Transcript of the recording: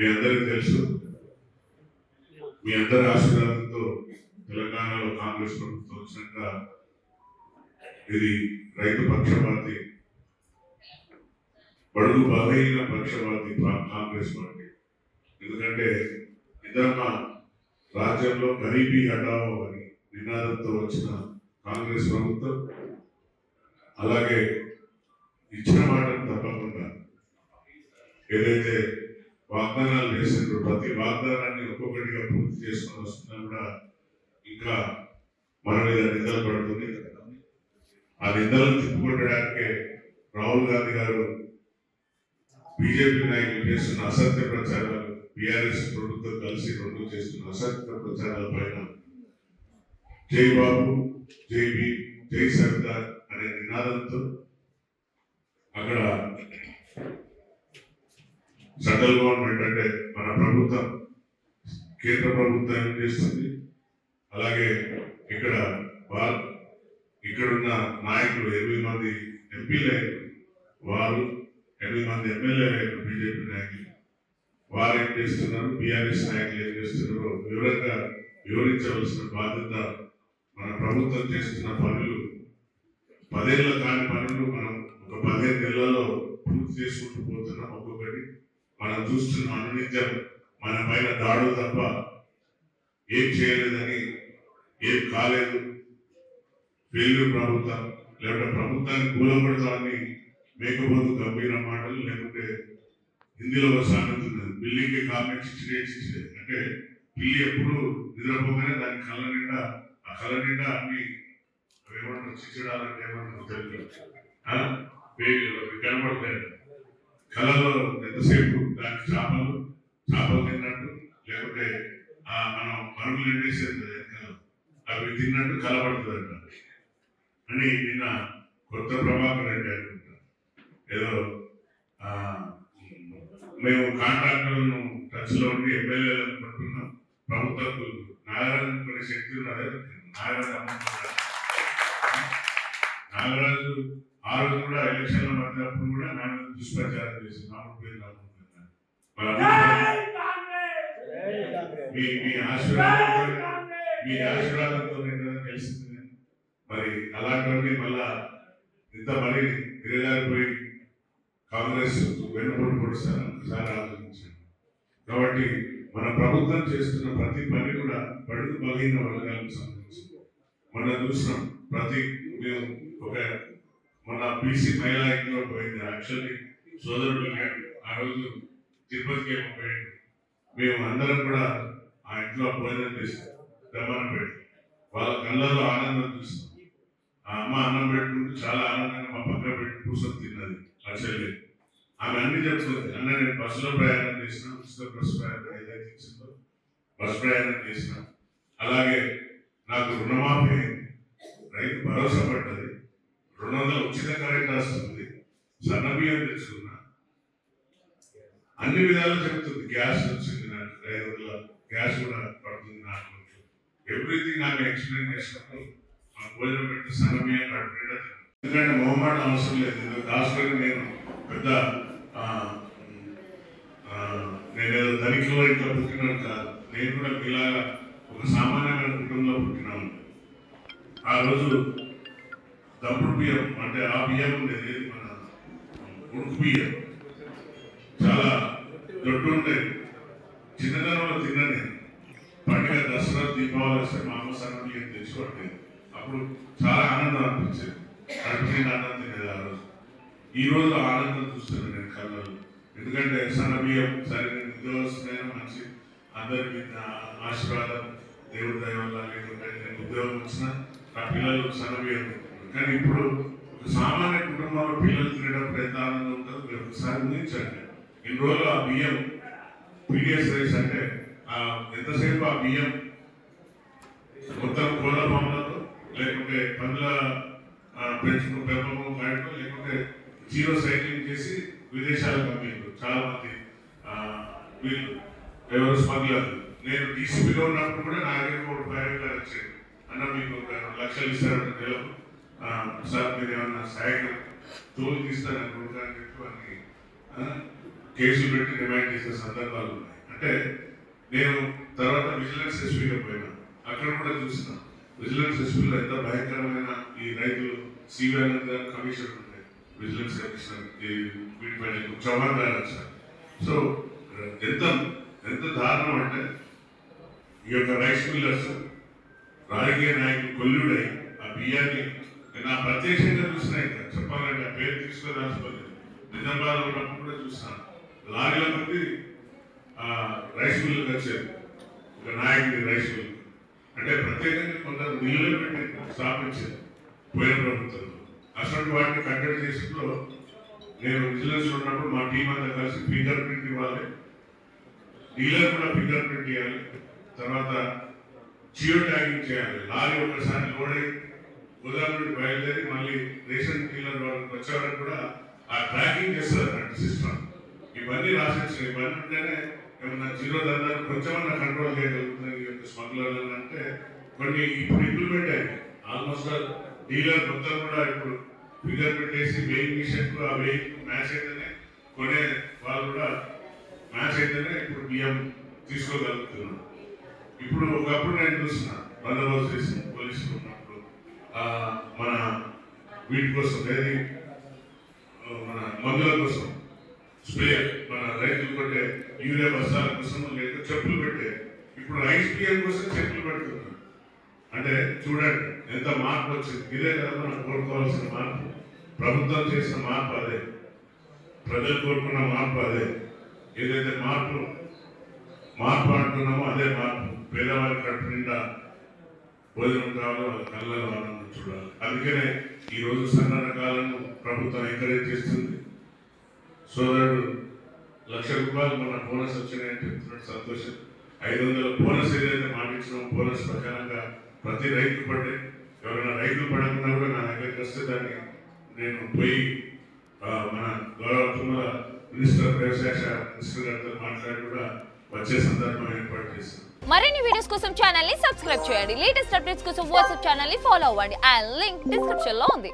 మీ అందరికీ తెలుసు. మీ అందరి ఆశీర్వాదంతో తెలంగాణలో కాంగ్రెస్ ప్రభుత్వం వచ్చినాక ఇది రైతు పక్షపాతి, బడుగు బలహీన పక్షపాతి కాంగ్రెస్ పార్టీ. ఎందుకంటే ఇందరమ్మ రాజ్యంలో గరీబీ హటావో అని నినాదంతో వచ్చిన కాంగ్రెస్ ప్రభుత్వం అలాగే ఇచ్చిన మాటను తప్పకుండా ఏదైతే వాగ్దానాలు చేసిండ్రో ప్రతి వాగ్దానాన్ని ఒక్కొక్కటిగా పూర్తి చేసుకొని వస్తున్నా కూడా ఇంకా మన మీద నిందలు పడుతుంది. ఆ నిందలను తిప్పుకొట్టడానికే రాహుల్ గాంధీ గారు బీజేపీ నాయకులు చేస్తున్న అసత్య ప్రచారాలు, బీఆర్ఎస్ ప్రభుత్వం కలిసి రెండు చేస్తున్న అసత్య ప్రచారాల పైన జై బాబు, జై భీమ్, జై సర్దార్ అనే నినాదంతో అక్కడ సెంట్రల్ గవర్నమెంట్ అంటే మన ప్రభుత్వం, కేంద్ర ప్రభుత్వం ఏం చేస్తుంది, అలాగే ఇక్కడున్న నాయకులు 8 మంది ఎంపీలు, వారు 8 మంది ఎమ్మెల్యేలు, బీజేపీ నాయకులు వారు ఏం చేస్తున్నారు, బీఆర్ఎస్ నాయకులు ఏం చేస్తున్నారో వివరంగా వివరించవలసిన బాధ్యత మన ప్రభుత్వం చేస్తున్న పనులు 10 ఏళ్ళ కాని పనులు మనం ఒక 15 నెలల్లో పూర్తి చేసుకుంటూ పోతున్నాం. ఒక్కొక్కటి మనం చూస్తున్న అనునిత్యం మన పైన దాడులు తప్ప ఏం చేయలేదని, ఏం కాలేదు, ఫెయిల్యూర్ ప్రభుత్వం, లేకపోతే ప్రభుత్వాన్ని కూలబడతామని మేకపోతు గంభీర మాటలు, లేకుంటే హిందీలో ఒక సామెత ఉన్నది, బిల్లింగ్ కామె చిచ్చిడే చిచ్చిడే, అంటే పిల్లి ఎప్పుడు నిద్రపోగానే దాని కళ్ళ నిండా అన్ని ఏమంటారు, చిచ్చడాలంటే ఏమంటారు తెలుగు కనబడతాయి. కళలో ఎంతసేపు దానికి చేపలు తిన్నట్టు, లేకుంటే మనం మరుగులు ఎండేసేది కదా, అవి తిన్నట్టు కలబడుతుందంట అని నిన్న కొత్త ప్రభాకర్ రెడ్డి అనుకుంటా ఏదో మేము కాంట్రాక్టర్లను టచ్లో ఉండి ఎమ్మెల్యేలను పట్టుకున్నాం, ప్రభుత్వం నాగరాజు కొన్ని శక్తి ఉన్నదే, నాగరాజు ఆ రోజు కూడా ఎలక్షన్ల మధ్యప్పుడు కూడా మేము దుష్ప్రచారం చేసి మీ ఆశీర్వాదంతో తెలిసింది. మరి అలాంటివన్నీ మళ్ళా ఇంత మరి దిగజారిపోయి కాంగ్రెస్ వెన్నుపోటు పొడుస్తారని ఒకసారి ఆలోచించాను. కాబట్టి మన ప్రభుత్వం చేస్తున్న ప్రతి పని కూడా బడుగు బలహీన వర్గాలకు సంబంధించి మనం చూసినాం. మేము మన బీసీ మహిళా ఇంట్లో పోయింది, యాక్చువల్లీ సోదరుడు లేడు, ఆ రోజు తిరుపతికి పోయింది. మేము అందరం కూడా ఆ ఇంట్లో భోజనం చేస్తాం, దమ్మనం పెట్టి వాళ్ళ కళ్ళలో ఆనందం చూస్తాం. ఆ అమ్మ అన్నం పెట్టుకుంటూ చాలా ఆనందంగా మా పక్కన పెట్టి కూర్చొని తిన్నది. యాక్చువల్లీ ఆమె అన్ని చెప్తుంది, అన్న నేను బస్సులో ప్రయాణం చేసిన, ఉచిత బస్సు ప్రయాణం ఏదైతే ఇచ్చిందో బస్సు ప్రయాణం చేసిన, అలాగే నాకు రుణమాఫీ అయింది, రైతు భరోసా పడ్డది, 200 ఉచిత కరెంట్ వస్తుంది, సన్నబియ్యం తెచ్చుకున్నా, అన్ని విధాలు చెప్తుంది. గ్యాస్ వచ్చింది, నాకు 500 గ్యాస్ కూడా పడుతుంది నాకు. ఎవ్రీథింగ్ ఆమె ఎక్స్ప్లెయిన్ చేసినప్పుడు మా భోజనం పెట్టి సన్నబియ్యం కడుపునిండా తిన్నాను. ఎందుకంటే మొహమాట అవసరం లేదు. దాసుకొని నేను పెద్ద నేనేదో ధనికుల ఇంట్లో పుట్టినాను కాదు, నేను కూడా ఇలాగా ఒక సామాన్యమైన కుటుంబంలో పుట్టినాను. ఆ రోజు దప్పుడు బియ్యం అంటే ఆ బియ్యం ఉండేది, మన ఉడుకు బియ్యం చాలా దొడ్డు ఉండేది. చిన్నతనంలో తిన్నా నేను. పండుగ దసరా దీపావళి వస్తే మా అమ్మ సన్న బియ్యం తెచ్చుకోవట్లేదు. అప్పుడు చాలా ఆనందం అనిపించేది, కడుపు ఆనందం తినేది. ఆ రోజు ఈ రోజు ఆనందం చూస్తున్నాను నేను కళ్ళలో. ఎందుకంటే సన్న బియ్యం సరే, నేను ఉద్యోగస్తులైనా మంచి అందరికి ఆశీర్వాదం దేవుడి దయ వల్ల, లేకుంటే నేను ఉద్యోగం వచ్చినా నా పిల్లలు సన్న బియ్యం. కానీ ఇప్పుడు ఒక సామాన్య కుటుంబంలో పిల్లలు తినేటప్పుడు ఎంత ఆనందం ఉంటుందో మీరు ఒకసారి ఊహించండి. ఇన్ని రోజులు ఆ బియ్యం పీడిఎస్ రైస్ అంటే ఎంతసేపు ఆ బియ్యం మొత్తం కోళ్ళ బొమ్మలతో, లేకుంటే పండ్ల పెంపకం కాయటం, లేకుంటే జీరో సైక్లింగ్ చేసి విదేశాలకు పంపించారు చాలా మంది వీళ్ళు ఎవరు స్మగ్లర్లు. నేను డీసీపీలో ఉన్నప్పుడు కూడా నా దగ్గర ఒక ప్రైవేట్ వచ్చాడు, అన్న మీకు 2 లక్షలు ఇస్తారంటే నెలకు, సార్ మీరు ఏమన్నా సహాయకులు తోలు తీస్తారని చెప్పి కేసులు పెట్టి డిమాండ్ చేసే సందర్భాలు ఉన్నాయి. అంటే నేను తర్వాత విజిలెన్స్ ఎస్పీగా పోయినా, అక్కడ కూడా చూసిన విజిలెన్స్ ఎస్పీలో ఎంత భయంకరమైన ఈ రైతులు సివిఆర్ కమిషనర్ ఉండే విజిలెన్స్ కమిషనర్ వీటిపైన చౌహాన్ గారు వచ్చారు. సో ఎంత ఎంత దారుణం అంటే ఈ యొక్క రైస్ మిల్లర్స్ రాజకీయ నాయకులు కొల్లుడై ఆ బియ్యాన్ని నా ప్రత్యక్షంగా చూసినా, ఇంకా చెప్పాలంటే ఆ పేరు తీసుకోదాల్సిపోలేదు. నిజామాబాద్ ఉన్నప్పుడు కూడా చూసినాను, లారీల మంది రైస్ మిల్లుకి వచ్చేది, ఒక నాయకుడి రైస్ మిల్లు అంటే ప్రత్యేకంగా కొందరు మిల్లులు పెట్టి స్థాపించేది పోయిన ప్రభుత్వంలో. అసలు వాటిని కట్టడి చేసిలో నేను విజిలెన్స్ ఉన్నప్పుడు మా టీం అంతా కలిసి ఫింగర్ ప్రింట్ ఇవ్వాలి, డీలర్ కూడా ఫింగర్ ప్రింట్ ఇవ్వాలి, తర్వాత జియో ట్యాగింగ్ చేయాలి. లారీ ఒకసారి లోడ్ అయి గోదావరి నుండి బయలుదేరి మళ్ళీ రేషన్ డీలర్ వాళ్ళకి వచ్చేవారికి కూడా ఆ ట్రాకింగ్ చేస్తారు అన్నట్టు సిస్టమ్. ఇవన్నీ రాసేసిన, ఇవన్నీ ఉంటేనే ఏమన్నా జీరో ధరలు కొంచెమన్నా కంట్రోల్ చేయగలుగుతుంది ఈ యొక్క స్మగ్లర్లు. అంటే కొన్ని ఇప్పుడు ఇంప్లిమెంట్ అయ్యాయి. ఆల్మోస్ట్ డీలర్ మొత్తం కూడా ఇప్పుడు ఫింగర్ పెట్టేసి వెయింగ్ మిషన్కు ఆ వెయింగ్ మ్యాచ్ అయితేనే కొనే వాళ్ళు కూడా మ్యాచ్ అయితేనే ఇప్పుడు బియ్యం తీసుకోగలుగుతున్నారు. ఇప్పుడు ఒకప్పుడు నేను చూస్తున్నా బందోబస్తు చేసి పోలీసులు ఉన్నప్పుడు మన వీటి కోసం ఏది మన మందుల కోసం స్ప్రేయర్, మన రైతులు కొట్టే యూరియా బస్తాల కోసం లేక చెప్పులు పెట్టే, ఇప్పుడు రైస్ బియ్యం కోసం చెప్పులు పెడుతున్నారు. అంటే చూడండి ఎంత మార్పు వచ్చింది. ఇదే కదా మనం కోరుకోవాల్సిన మార్పు. ప్రభుత్వం చేసిన మార్పు అదే, ప్రజలు కోరుకున్న మార్పు అదే. ఏదైతే మార్పు అంటున్నామో అదే మార్పు. పేదవారి కడుపు నిండా భోజనం కావాలో వాళ్ళ కళ్ళలో ఆనందం చూడాలి. అందుకనే ఈరోజు సన్న రకాలను ప్రభుత్వం ఎంకరేజ్ చేస్తుంది. సోదరుడు ₹1,00,000 మన బోనస్ వచ్చినాయని చెప్తున్నాడు, సంతోషం. 500 బోనస్ ఏదైతే మాటించినామో బోనస్ ప్రకారంగా ప్రతి రైతు పడ్డే, ఎవరైనా రైతులు పడకుండా కూడా నా దగ్గరికి వస్తే దాన్ని నేను పోయి మన గౌరవ తుమ్మల మినిస్టర్ వ్యవసాయ మినిస్టర్ గారితో మాట్లాడి కూడా వచ్చే సందర్భం ఏర్పాటు చేస్తాను. మరిన్ని వీడియోస్ కోసం ఛానల్ ని సబ్స్క్రైబ్ చేయండి. లేటెస్ట్ అప్డేట్స్ కోసం వాట్సాప్ ఛానల్ ని ఫాలో అవ్వండి. ఆ లింక్ డిస్క్రిప్షన్ లో ఉంది.